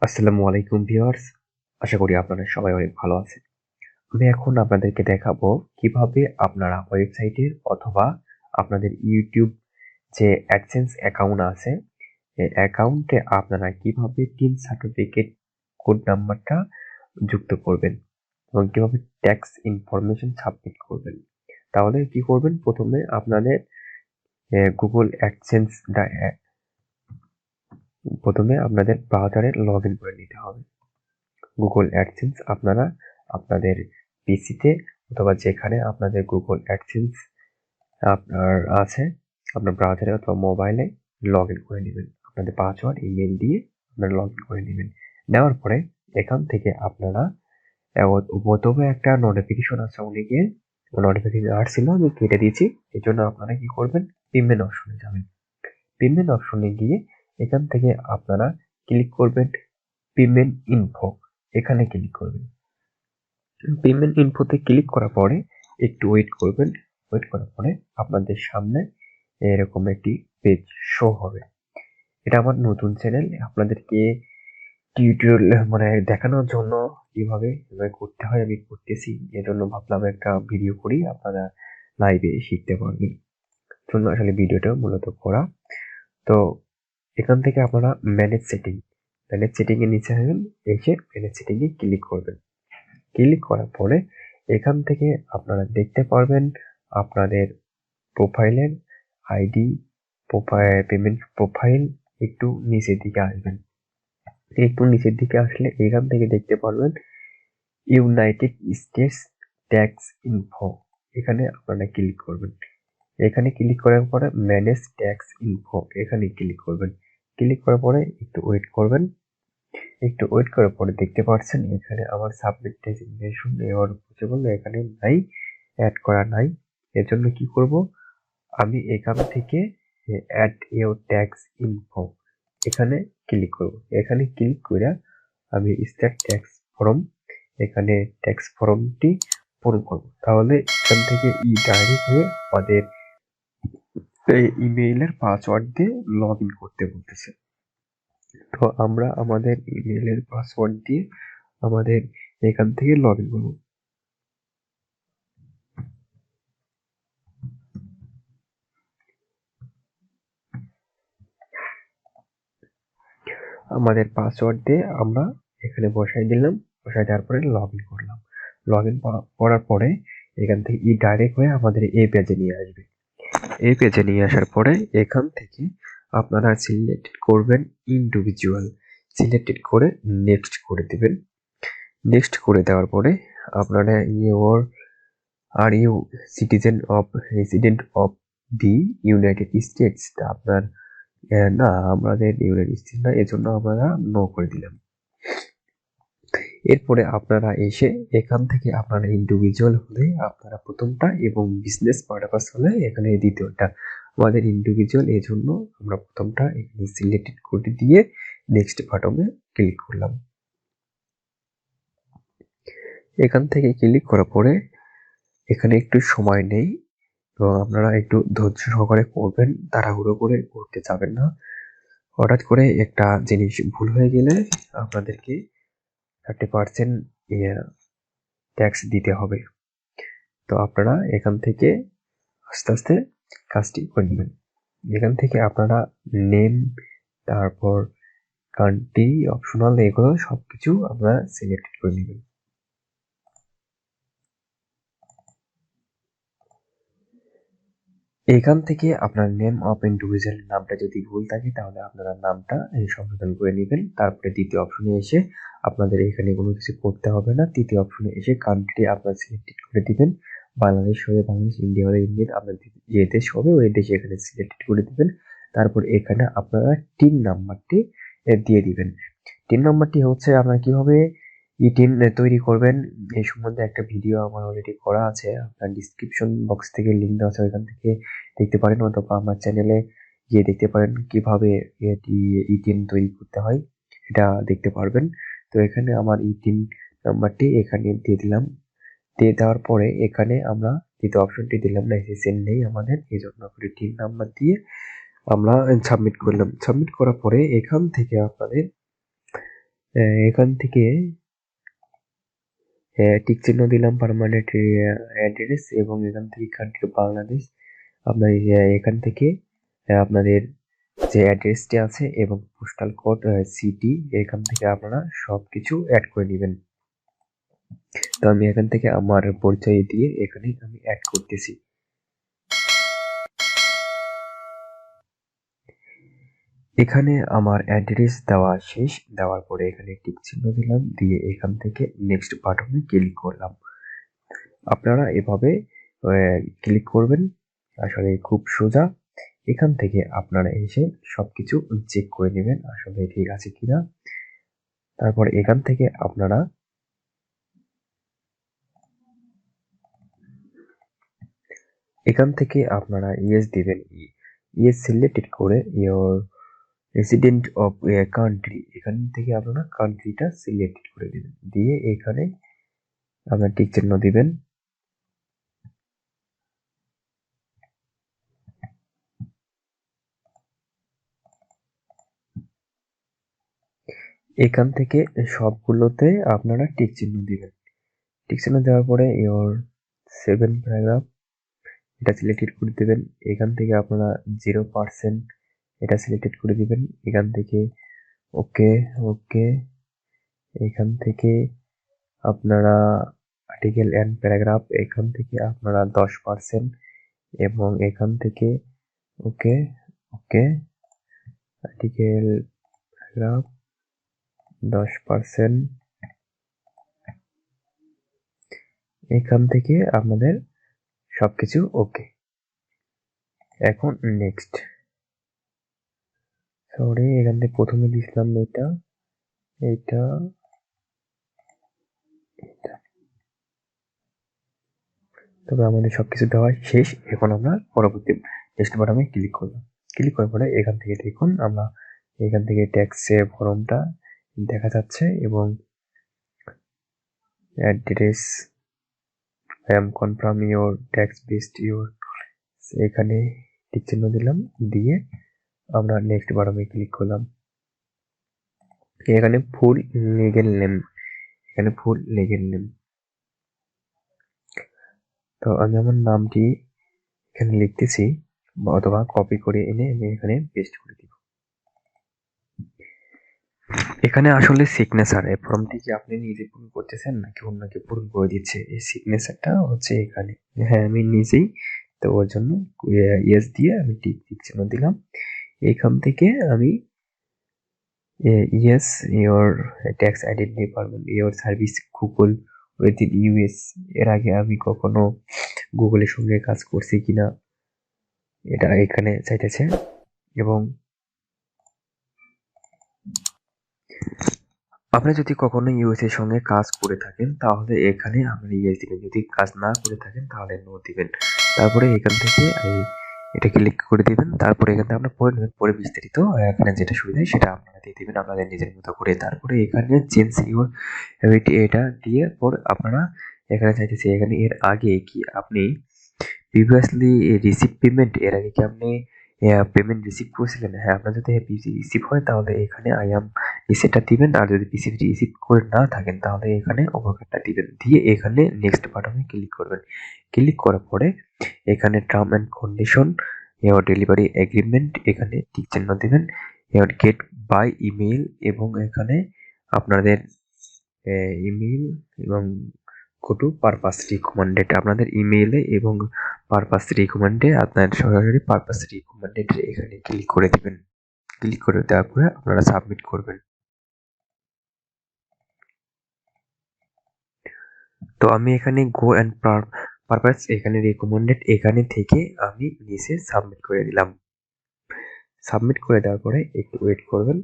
আসসালামু আলাইকুম ভিউয়ার্স, আশা করি আপনারা সবাই অনেক ভালো আছেন। আমি এখন আপনাদেরকে দেখাবো কিভাবে আপনারা ওয়েবসাইটের অথবা আপনাদের ইউটিউব যে অ্যাডসেন্স অ্যাকাউন্ট আছে, এই অ্যাকাউন্টে আপনারা কিভাবে টিন সার্টিফিকেট কোড নাম্বারটা যুক্ত করবেন এবং কিভাবে ট্যাক্স ইনফরমেশন সাবমিট করবেন। তাহলে কি করবেন, প্রথমে আপনাদের গুগল অ্যাডসেন্স প্রথমে আপনাদের ব্রাউজারে লগ ইন করে নিতে হবে। গুগল অ্যাডসেন্স আপনারা আপনাদের পিসিতে অথবা যেখানে আপনাদের গুগল অ্যাডসেন্স আপনার আছে, আপনার ব্রাউজারে অথবা মোবাইলে লগ ইন করে নেবেন। আপনাদের পাসওয়ার্ড ইমেল দিয়ে আপনারা লগ ইন করে নেবেন। নেওয়ার পরে এখান থেকে আপনারা প্রথমে একটা নোটিফিকেশন আছে, অনেকে নোটিফিকেশন আসছিল, আমি কেটে দিয়েছি। এই জন্য আপনারা কি করবেন, পেমেন্ট অপশনে যাবেন। পেমেন্ট অপশনে গিয়ে এখান থেকে আপনারা ক্লিক করবেন পেমেন্ট ইনফো, এখানে ক্লিক করবেন। পেমেন্ট ইনফোতে ক্লিক করার পরে একটু ওয়েট করবেন। ওয়েট করার পরে আপনাদের সামনে এরকম একটি পেজ শো হবে। এটা আমার নতুন চ্যানেল, আপনাদেরকে টিউটোরিয়াল দেখানোর জন্য কিভাবে করতে হয় আমি করতেছি। এজন্য ভাবলাম একটা ভিডিও করি, আপনারা লাইভে শিখতে পারবেন। জন্য আসলে ভিডিওটা মূলত করা। তো এখান থেকে আপনারা ম্যানেজ সেটিং এর নিচে আসবেন, এসে ম্যানেজ সেটিং এ ক্লিক করবেন। ক্লিক করার পরে এখান থেকে আপনারা দেখতে পারবেন আপনাদের প্রোফাইলের আইডি, পেমেন্ট প্রোফাইল একটু নিচের দিকে আসবেন। একটু নিচের দিকে আসলে এখান থেকে দেখতে পারবেন ইউনাইটেড স্টেটস ট্যাক্স ইনফো, এখানে আপনারা ক্লিক করবেন। এখানে ক্লিক করার পরে ম্যানেজ ট্যাক্স ইনফো, এখানে ক্লিক করবেন। ক্লিক করার পরে একটু ওয়েট করবেন। একটু ওয়েট করার পরে দেখতে পাচ্ছেন এখানে আমার সাবমিট ডেজিগনেশন এর পসিবল এখানে নাই, অ্যাড করা নাই। এর জন্য কি করব, আমি এখান থেকে অ্যাড ইওর ট্যাক্স ইনফো এখানে ক্লিক করব। এখানে ক্লিক করে আমি স্টার্ট ট্যাক্স ফর্ম, এখানে ট্যাক্স ফর্মটি পূরণ করব। তাহলে এখান থেকে ডাইরেক্ট হয়ে আমাদের এই ইমেইলের পাসওয়ার্ড দিয়ে লগ ইন করতে বলতেছে। তো আমরা আমাদের ইমেইলের পাসওয়ার্ড দিয়ে আমাদের এখান থেকে লগ ইন করবো। আমাদের পাসওয়ার্ড দিয়ে আমরা এখানে বসাই দিলাম। বসাই দেওয়ার পরে লগ ইন করলাম। লগ ইন করার পরে এখান থেকে ডাইরেক্ট হয়ে আমাদের এই পেজে নিয়ে আসবে। এই পেজে নিয়ে আসার পরে এখান থেকে আপনারা সিলেক্ট করবেন ইন্ডিভিজুয়াল, সিলেক্টেড করে নেক্সট করে দিবেন। নেক্সট করে দেওয়ার পরে আপনারা are you citizen of resident of the United States, আপনার না, আমাদের ইউনাইটেড স্টেটস না, এজন্য আমরা নো করে দিলাম। এরপরে আপনারা এসে এখান থেকে আপনারা ইন্ডিভিজুয়াল হলে আপনারা প্রথমটা এবং বিজনেস পারপাস হলে এখানে দ্বিতীয়টা। আমাদের ইন্ডিভিজুয়াল, এই জন্য আমরা প্রথমটা এখানে সিলেক্টেড করে দিয়ে নেক্সট বাটনে ক্লিক করলাম। এখান থেকে ক্লিক করার পরে এখানে একটু সময় নেই এবং আপনারা একটু ধৈর্য সহকারে করবেন, তাড়াহুড়ো করে করতে যাবেন না। হঠাৎ করে একটা জিনিস ভুল হয়ে গেলে আপনাদেরকে 30% ট্যাক্স দিতে হবে। তো আপনারা এখান থেকে আস্তে আস্তে কাজটি করে নেবেন। এখান থেকে আপনারা নেম, তারপর কান্ট্রি অপশনাল, এগুলো সবকিছু আপনারা সিলেক্ট করে নেবেন। এখান থেকে আপনার নেম অফ ইন্ডিভিজুয়াল নামটা যদি ভুল থাকে তাহলে আপনারা নামটা সংশোধন করে নেবেন। তারপরে দ্বিতীয় অপশনে এসে আপনাদের এখানে কোনো কিছু করতে হবে না। তৃতীয় অপশনে এসে কান্ট্রি আপনারা সিলেক্ট করে দিবেন। বাংলাদেশ হলে বাংলাদেশ, ইন্ডিয়া হলে ইন্ডিয়া, আপনার যে দেশ হবে ওই দেশে এখানে সিলেক্ট করে দিবেন। তারপর এখানে আপনারা টিন নাম্বারটি দিয়ে দিবেন। টিন নাম্বারটি হচ্ছে আপনারা কিভাবে ইটিন তৈরি করবেন এই সম্বন্ধে একটা ভিডিও আমার অলরেডি করা আছে, আপনার ডিসক্রিপশন বক্স থেকে লিঙ্ক দেওয়া আছে, ওইখান থেকে দেখতে পারেন, অথবা আমার চ্যানেলে গিয়ে দেখতে পারেন কিভাবে ইটিন তৈরি করতে হয়, এটা দেখতে পারবেন। তো এখানে আমার ইটিন নাম্বারটি এখানে দিয়ে দিলাম। দিয়ে দেওয়ার পরে এখানে আমরা দ্বিতীয় অপশনটি দিলাম না, এসএসএন নেই আমাদের, এই জন্য টিন নাম্বার দিয়ে আমরা সাবমিট করলাম। সাবমিট করার পরে এখান থেকে আপনাদের এখান থেকে টিক চিহ্ন দিলাম পার্মানেন্ট অ্যাড্রেস এবং এখান থেকে কান্ট্রি বাংলাদেশ। আপনার এখান থেকে আপনাদের যে অ্যাড্রেসটি আছে এবং পোস্টাল কোড সিটি এখান থেকে আপনারা সবকিছু অ্যাড করে নেবেন। তো আমি এখান থেকে আমার পরিচয় দিয়ে এখানে আমি অ্যাড করতেছি। এখানে আমার অ্যাড্রেস দেওয়া শেষ। দেওয়ার পরে এখানে টিক চিহ্ন দিলাম, দিয়ে এখান থেকে নেক্সট বাটনে ক্লিক করলাম। আপনারা এভাবে ক্লিক করবেন, আসলে খুব সোজা। এখান থেকে আপনারা এসে সবকিছু চেক করে নেবেন আসলে ঠিক আছে কিনা। তারপর এখান থেকে আপনারা ইয়েস দিবেন। ইয়েস সিলেক্টেড করে ইয়োর রেসিডেন্ট অফ কান্ট্রি, এখান থেকে আপনারা কান্ট্রিটা সিলেক্ট করে দিবেন, দিয়ে এখানে আপনার টিক চিহ্ন দিবেন। এখান থেকে সবগুলোতে আপনারা টিক চিহ্ন দিবেন। টিক চিহ্ন দেওয়ার পরে ইয়োর 7 প্যারাগ্রাফ এটা সিলেক্টেড করে দেবেন। এখান থেকে আপনারা 0% এটা সিলেক্টেড করে দিবেন। এখান থেকে ওকে ওকে, এখান থেকে আপনারা আর্টিকেল এন্ড প্যারাগ্রাফ এখান থেকে আপনারা 10% এবং এখান থেকে ওকে ওকে, আর্টিকেল প্যারাগ্রাফ 10%, এখান থেকে আপনাদের সবকিছু ওকে। এখন নেক্সট, সরি এখান থেকে প্রথমে দিছিলাম এটা এটা এটা, তবে আমাদের সবকিছু দেওয়া শেষ। এখন আমরা পরবর্তী নেক্সট বাটনে ক্লিক করলাম। ক্লিক করার পরে এখান থেকে দেখুন আমরা এখান থেকে ট্যাক্স ফর্মটা দেখা যাচ্ছে এবং address I am confirm your tax based your, এখানে টিক চিহ্ন দিলাম, দিয়ে আমরা নেক্সট বাটনে ক্লিক করলাম। এখানে ফুল লিগ্যাল নেম, এখানে ফুল লিগ্যাল নেম, তো আমি আমার নামটি এখানে লিখতেছি অথবা কপি করে এনে আমি এখানে পেস্ট করে দিব। এখানে আসলে সিগনেচার, এই ফর্মটি কি আপনি নিজে পূরণ করতেছেন নাকি অন্যকে পূরণ করে দিচ্ছে, এই সিগনেচারটা হচ্ছে এখানে। হ্যাঁ আমি নিজেই, তো ওর জন্য ইয়েস দিয়ে আমি টিক চিহ্ন দিলাম। এখান থেকে আমি ইয়েস ইওর ট্যাক্স আইডেন্টি পারবেন your service Google within US, এর আগে আমি কখনো গুগলের সঙ্গে কাজ করছি কিনা এটা এখানে চাইতেছে। এবং আপনি যদি কখনো ইউএস এর সঙ্গে কাজ করে থাকেন তাহলে এখানে আপনি ইয়েস দিবেন, যদি কাজ না করে থাকেন তাহলে নো দিবেন। তারপরে এখান থেকে এটা ক্লিক করে দিবেন। তারপরে এখান থেকে আপনার পড়ে নেবেন, পরে বিস্তারিত এখানে যেটা সুবিধা সেটা আপনারা দিয়ে দিবেন আপনাদের নিজের মতো করে। তারপরে এখানে চেঞ্জ ইউর এটা দিয়ে পর আপনারা এখানে চাইতেছি এখানে এর আগে কি আপনি প্রিভিয়াসলি রিসিভ পেমেন্ট, এর আগে কি আপনি পেমেন্ট রিসিভ করেছিলেন? হ্যাঁ আপনার যদি রিসিভ হয় তাহলে এখানে আই এম রিসিপ্টটা দিবেন, আর যদি রিসিভ করে না থাকেন তাহলে এখানে ওভারকাটটা দিবেন, দিয়ে এখানে নেক্সট বাটনে ক্লিক করবেন। ক্লিক করার পরে এখানে term and condition your delivery agreement এখানে টিক চিহ্ন দিবেন। ইওর গেট বাই ইমেইল এবং এখানে আপনাদের ইমেইল এবং গো টু পারপাস রিকমেন্ডেড, আপনাদের ইমেইলে এবং পারপাস রিকমেন্ডে আপনার সরাসরি পারপাস রিকমেন্ডেড এখানে ক্লিক করে দিবেন। ক্লিক করে দেওয়ার পরে আপনারা সাবমিট করবেন। তো আমি এখানে গো অ্যান্ড পারপাস এখানে রিকমেন্ডেড এখানে থেকে আমি নিচে সাবমিট করে দিলাম। সাবমিট করে দেওয়ার পরে একটু ওয়েট করবেন।